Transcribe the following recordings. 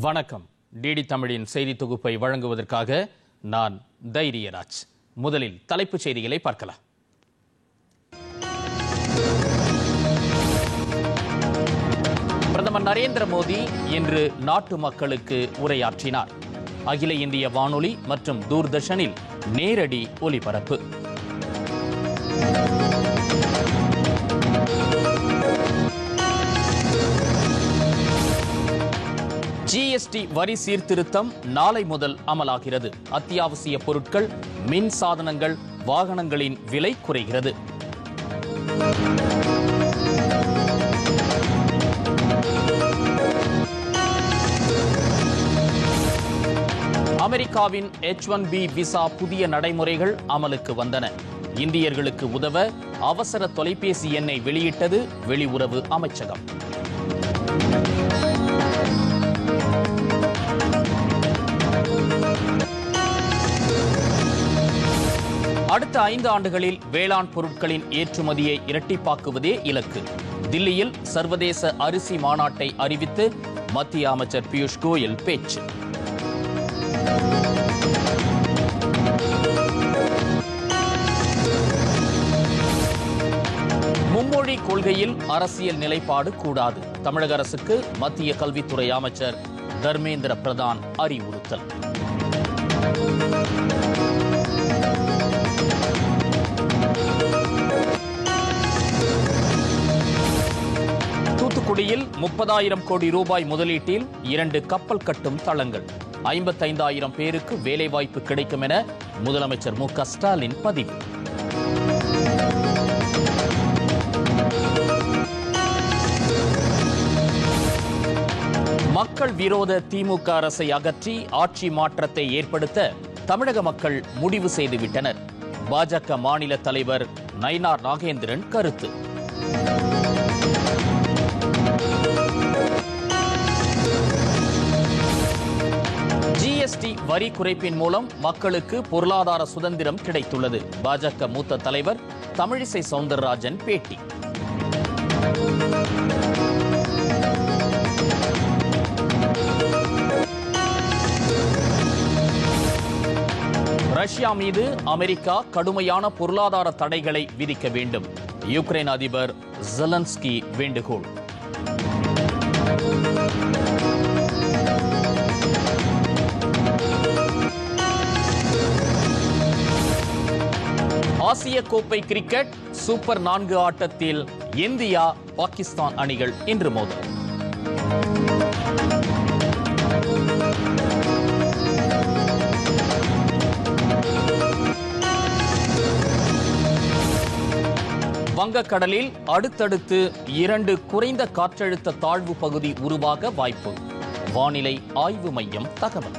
வணக்கம். டிடி தமிழின் செய்தி தொகுப்பை வழங்குவதற்காக நான் தைரியராஜ். முதலில் தலைப்புச் செய்திகளை பார்க்கலாம். பிரதமர் நரேந்திர மோடி இன்று நாட்டு மக்களுக்கு உரையாற்றினார். அகில இந்திய வானொலி மற்றும் தூர்தர்ஷனில் நேரடி ஒலிபரப்பு. ஜிஎஸ்டி வரி சீர்திருத்தம் நாளை முதல் அமலாகிறது. அத்தியாவசிய பொருட்கள், மின் சாதனங்கள், வாகனங்களின் விலை குறைகிறது. அமெரிக்காவின் H-1B விசா புதிய நடைமுறைகள் அமலுக்கு வந்தன. இந்தியர்களுக்கு உதவ அவசர தொலைபேசி எண்ணை வெளியிட்டது வெளியுறவு அமைச்சகம். அடுத்த 5 ஆண்டுகளில் வேளாண் பொருட்களின் ஏற்றுமதியை இரட்டிப்பாக்குவதே இலக்கு. தில்லியில் சர்வதேச அரிசி மாநாட்டை அறிவித்து மத்திய அமைச்சர் பியூஷ் கோயல் பேச்சு. மும்மொழி கொள்கையில் அரசியல் நிலைப்பாடு கூடாது. தமிழக அரசுக்கு மத்திய கல்வித்துறை அமைச்சர் தர்மேந்திர பிரதான் அறிவுறுத்தல். தூத்துக்குடியில் 30,000 கோடி ரூபாய் முதலீட்டில் 2 கப்பல் கட்டும் தளங்கள். 55,000 பேருக்கு வேலைவாய்ப்பு கிடைக்கும் என முதலமைச்சர் மு க ஸ்டாலின் பதிவு. மக்கள் விரோத திமுக அரசை அகற்றி ஆட்சி மாற்றத்தை ஏற்படுத்த தமிழக மக்கள் முடிவு செய்துவிட்டனர். பாஜக மாநில தலைவர் நயினார் நாகேந்திரன் கருத்து. ஜிஎஸ்டி வரி குறைப்பின் மூலம் மக்களுக்கு பொருளாதார சுதந்திரம் கிடைத்துள்ளது. பாஜக மூத்த தலைவர் தமிழிசை சவுந்தரராஜன் பேட்டி. ரஷ்யா மீது அமெரிக்கா கடுமையான பொருளாதார தடைகளை விதிக்க வேண்டும். யுக்ரைன் அதிபர் ஜெலன்ஸ்கி வேண்டுகோள். ஆசிய கோப்பை கிரிக்கெட் சூப்பர் 4 ஆட்டத்தில் இந்தியா பாகிஸ்தான் அணிகள் இன்று மோதல். வங்கக்கடலில் அடுத்தடுத்து 2 குறைந்த காற்றழுத்த தாழ்வு பகுதி உருவாக வாய்ப்பு. வானிலை ஆய்வு மையம் தகவல்.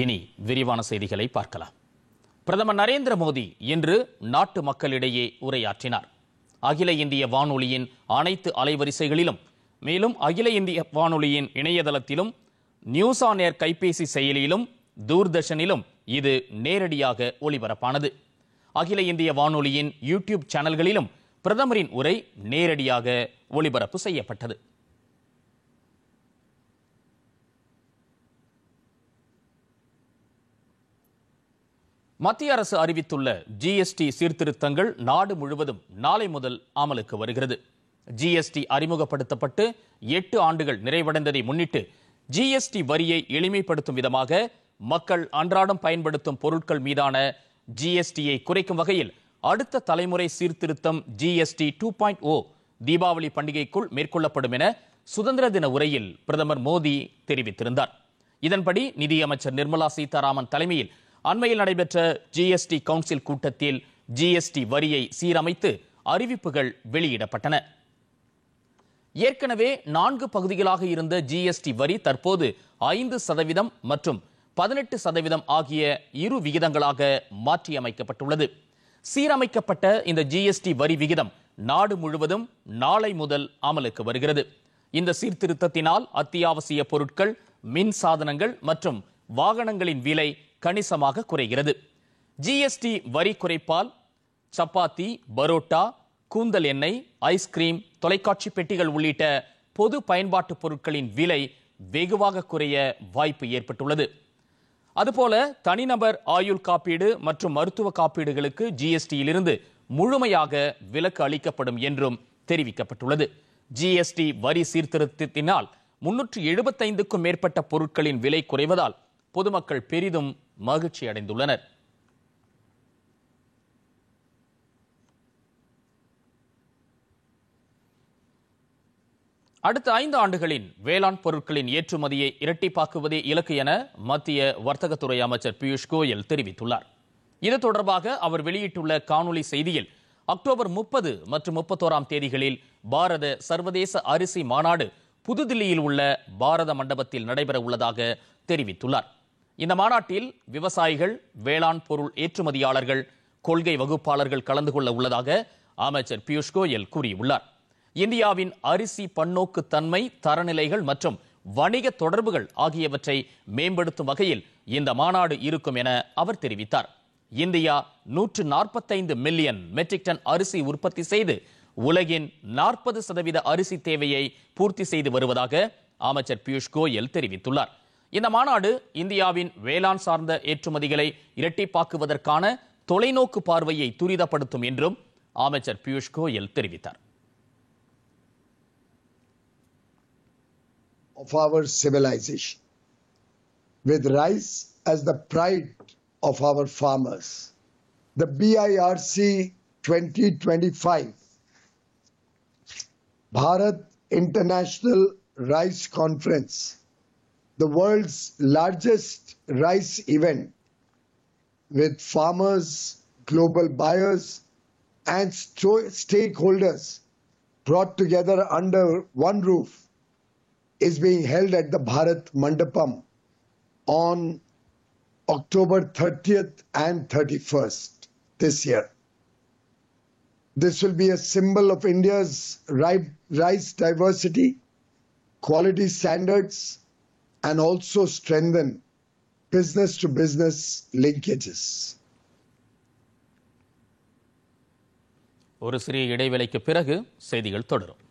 இனி விரிவான செய்திகளை பார்க்கலாம். பிரதமர் நரேந்திர மோடி இன்று நாட்டு மக்களிடையே உரையாற்றினார். அகில இந்திய வானொலியின் அனைத்து அலைவரிசைகளிலும், மேலும் அகில இந்திய வானொலியின் இணையதளத்திலும், நியூஸ் ஆன் ஏர் கைபேசி செயலியிலும், தூர்தர்ஷனிலும் இது நேரடியாக ஒளிபரப்பானது. அகில இந்திய வானொலியின் யூடியூப் சேனல்களிலும் பிரதமரின் உரை நேரடியாக ஒளிபரப்பு செய்யப்பட்டது. மத்திய அரசு அறிவித்துள்ள ஜிஎஸ்டி சீர்திருத்தங்கள் நாடு முழுவதும் நாளை முதல் அமலுக்கு வருகிறது. ஜிஎஸ்டி அறிமுகப்படுத்தப்பட்டு 8 ஆண்டுகள் நிறைவடைந்ததை முன்னிட்டு ஜிஎஸ்டி வரியை எளிமைப்படுத்தும் விதமாக மக்கள் அன்றாடம் பயன்படுத்தும் பொருட்கள் மீதான ஜிஎஸ்டியை குறைக்கும் வகையில் அடுத்த தலைமுறை சீர்திருத்தம் ஜிஎஸ்டி 2.0 தீபாவளி பண்டிகைக்குள் மேற்கொள்ளப்படும் என சுதந்திர தின உரையில் பிரதமர் மோடி தெரிவித்திருந்தார். இதன்படி நிதியமைச்சர் நிர்மலா சீதாராமன் தலைமையில் அண்மையில் நடைபெற்ற ஜிஎஸ்டி கவுன்சில் கூட்டத்தில் ஜிஎஸ்டி வரியை சீரமைத்து அறிவிப்புகள் வெளியிடப்பட்டன. ஏற்கனவே 4 பகுதிகளாக இருந்த ஜிஎஸ்டி வரி தற்போது 5% மற்றும் 18% ஆகிய இரு விகிதங்களாக மாற்றியமைக்கப்பட்டுள்ளது. சீரமைக்கப்பட்ட இந்த ஜிஎஸ்டி வரி விகிதம் நாடு முழுவதும் நாளை முதல் அமலுக்கு வருகிறது. இந்த சீர்திருத்தத்தினால் அத்தியாவசிய பொருட்கள், மின் சாதனங்கள் மற்றும் வாகனங்களின் விலை கணிசமாக குறைகிறது. ஜிஎஸ்டி வரி குறைப்பால் சப்பாத்தி, பரோட்டா, கூந்தல் எண்ணெய், ஐஸ்கிரீம், தொலைக்காட்சி பெட்டிகள் உள்ளிட்ட பொது பயன்பாட்டு பொருட்களின் விலை வெகுவாக குறைய வாய்ப்பு ஏற்பட்டுள்ளது. அதுபோல தனிநபர் ஆயுள் காப்பீடு மற்றும் மருத்துவ காப்பீடுகளுக்கு ஜிஎஸ்டியிலிருந்து முழுமையாக விலக்கு அளிக்கப்படும் என்றும் தெரிவிக்கப்பட்டுள்ளது. ஜிஎஸ்டி வரி சீர்திருத்தத்தினால் 375க்கும் மேற்பட்ட பொருட்களின் விலை குறைவதால் பொதுமக்கள் பெரிதும் மகிழ்ச்சி அடைந்துள்ளனர். அடுத்த 5 ஆண்டுகளின் வேளாண் பொருட்களின் ஏற்றுமதியை இரட்டிப்பாக்குவதே இலக்கு என மத்திய வர்த்தகத்துறை அமைச்சர் பியூஷ் கோயல் தெரிவித்துள்ளார். இது தொடர்பாக அவர் வெளியிட்டுள்ள காணொலி செய்தியில் அக்டோபர் 30 மற்றும் 31ஆம் தேதிகளில் பாரத சர்வதேச அரிசி மாநாடு புதுதில்லியில் உள்ள பாரத மண்டபத்தில் நடைபெற உள்ளதாக தெரிவித்துள்ளார். இந்த மாநாட்டில் விவசாயிகள், வேளாண் பொருள் ஏற்றுமதியாளர்கள், கொள்கை வகுப்பாளர்கள் கலந்து கொள்ள உள்ளதாக அமைச்சர் பியூஷ் கோயல் கூறியுள்ளார். இந்தியாவின் அரிசி பன்னோக்கு தன்மை, தரநிலைகள் மற்றும் வணிக தொடர்புகள் ஆகியவற்றை மேம்படுத்தும் வகையில் இந்த மாநாடு இருக்கும் என அவர் தெரிவித்தார். இந்தியா 145 மில்லியன் மெட்ரிக் டன் அரிசி உற்பத்தி செய்து உலகின் 40% அரிசி தேவையை பூர்த்தி செய்து வருவதாக அமைச்சர் பியூஷ் கோயல் தெரிவித்துள்ளார். இந்த மாநாடு இந்தியாவின் வேளாண் சார்ந்த ஏற்றுமதிகளை இரட்டிப்பாக்குவதற்கான தொலைநோக்கு பார்வையை துரிதப்படுத்தும் என்றும் அமைச்சர் பியூஷ் கோயல் தெரிவித்தார். Of our civilization, with rice as the pride of our farmers. The BIRC 2025 Bharat International Rice Conference, the world's largest rice event with farmers, global buyers and stakeholders brought together under one roof, is being held at the Bharat Mandapam on October 30th and 31st this year. This will be a symbol of India's rice diversity, quality standards, and also strengthen business-to-business linkages. ஒரு சிறிய இடைவேளைக்கு பிறகு செய்திகள் தொடரும்.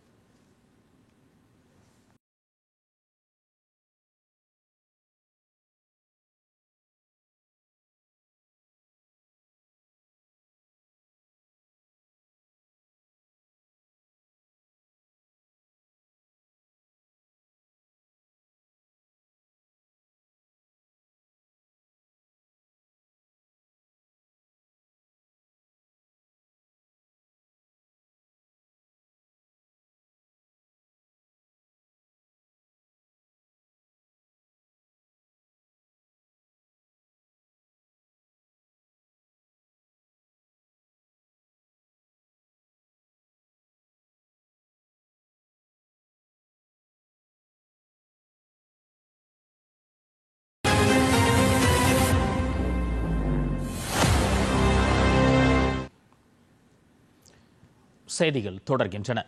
செய்திகள் தொடர்கின்றன.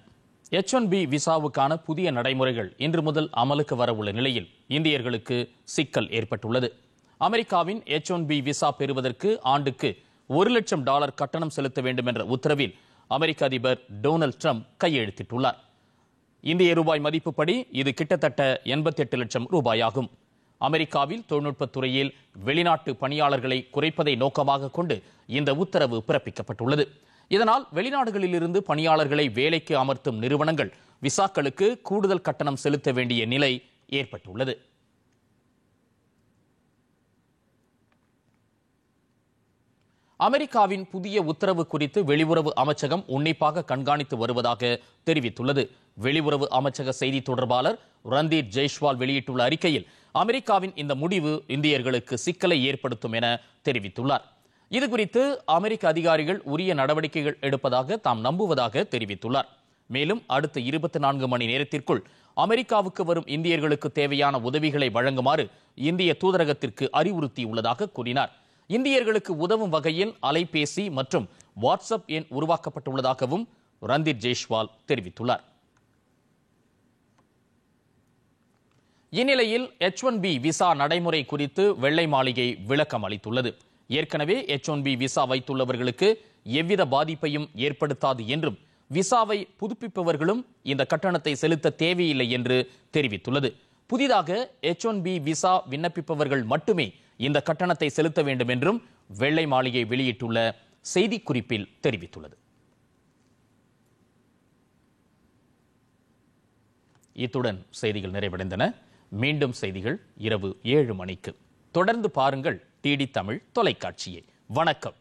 H1B விசாவுக்கான புதிய நடைமுறைகள் இன்று முதல் அமலுக்கு வரவுள்ள நிலையில் இந்தியர்களுக்கு சிக்கல் ஏற்பட்டுள்ளது. அமெரிக்காவின் H1B விசா பெறுவதற்கு ஆண்டுக்கு $1,00,000 கட்டணம் செலுத்த வேண்டும் என்ற உத்தரவில் அமெரிக்க அதிபர் டொனால்ட் ட்ரம்ப் கையெழுத்திட்டுள்ளார். இந்திய ரூபாய் மதிப்புப்படி இது கிட்டத்தட்ட 88 லட்சம் ரூபாயாகும். அமெரிக்காவில் தொழில்நுட்பத் துறையில் வெளிநாட்டு பணியாளர்களை குறைப்பதை நோக்கமாக கொண்டு இந்த உத்தரவு பிறப்பிக்கப்பட்டுள்ளது. இதனால் வெளிநாடுகளிலிருந்து பணியாளர்களை வேலைக்கு அமர்த்தும் நிறுவனங்கள் விசாக்களுக்கு கூடுதல் கட்டணம் செலுத்த வேண்டிய நிலை ஏற்பட்டுள்ளது. அமெரிக்காவின் புதிய உத்தரவு குறித்து வெளியுறவு அமைச்சகம் உன்னிப்பாக கண்காணித்து வருவதாக தெரிவித்துள்ளது. வெளியுறவு அமைச்சக செய்தி தொடர்பாளர் ரந்தீர் ஜெய்ஷ்வால் வெளியிட்டுள்ள அறிக்கையில் அமெரிக்காவின் இந்த முடிவு இந்தியர்களுக்கு சிக்கலை ஏற்படுத்தும் என தெரிவித்துள்ளார். இதுகுறித்து அமெரிக்க அதிகாரிகள் உரிய நடவடிக்கைகள் எடுப்பதாக தாம் நம்புவதாக தெரிவித்துள்ளார். மேலும் அடுத்த 24 மணி நேரத்திற்குள் அமெரிக்காவுக்கு வரும் இந்தியர்களுக்கு தேவையான உதவிகளை வழங்குமாறு இந்திய தூதரகத்திற்கு அறிவுறுத்தியுள்ளதாக கூறினார். இந்தியர்களுக்கு உதவும் வகையில் அலைபேசி மற்றும் வாட்ஸ்அப் எண் உருவாக்கப்பட்டுள்ளதாகவும் ரந்தீர் ஜெய்ஷ்வால் தெரிவித்துள்ளார். இந்நிலையில் H1B விசா நடைமுறை குறித்து வெள்ளை மாளிகை விளக்கம் அளித்துள்ளது. ஏற்கனவே H1B விசா வைத்துள்ளவர்களுக்கு எவ்வித பாதிப்பையும் ஏற்படுத்தாது என்றும் விசாவை புதுப்பிப்பவர்களும் இந்த கட்டணத்தை செலுத்த தேவையில்லை என்று தெரிவித்துள்ளது. புதிதாக H1B விசா விண்ணப்பிப்பவர்கள் மட்டுமே இந்த கட்டணத்தை செலுத்த வேண்டும் என்றும் வெள்ளை மாளிகை வெளியிட்டுள்ள செய்திக்குறிப்பில் தெரிவித்துள்ளது. இத்துடன் செய்திகள் நிறைவடைந்தன. மீண்டும் செய்திகள் இரவு 7 மணிக்கு. தொடர்ந்து பாருங்கள் டிடி தமிழ் தொலைக்காட்சியை. வணக்கம்.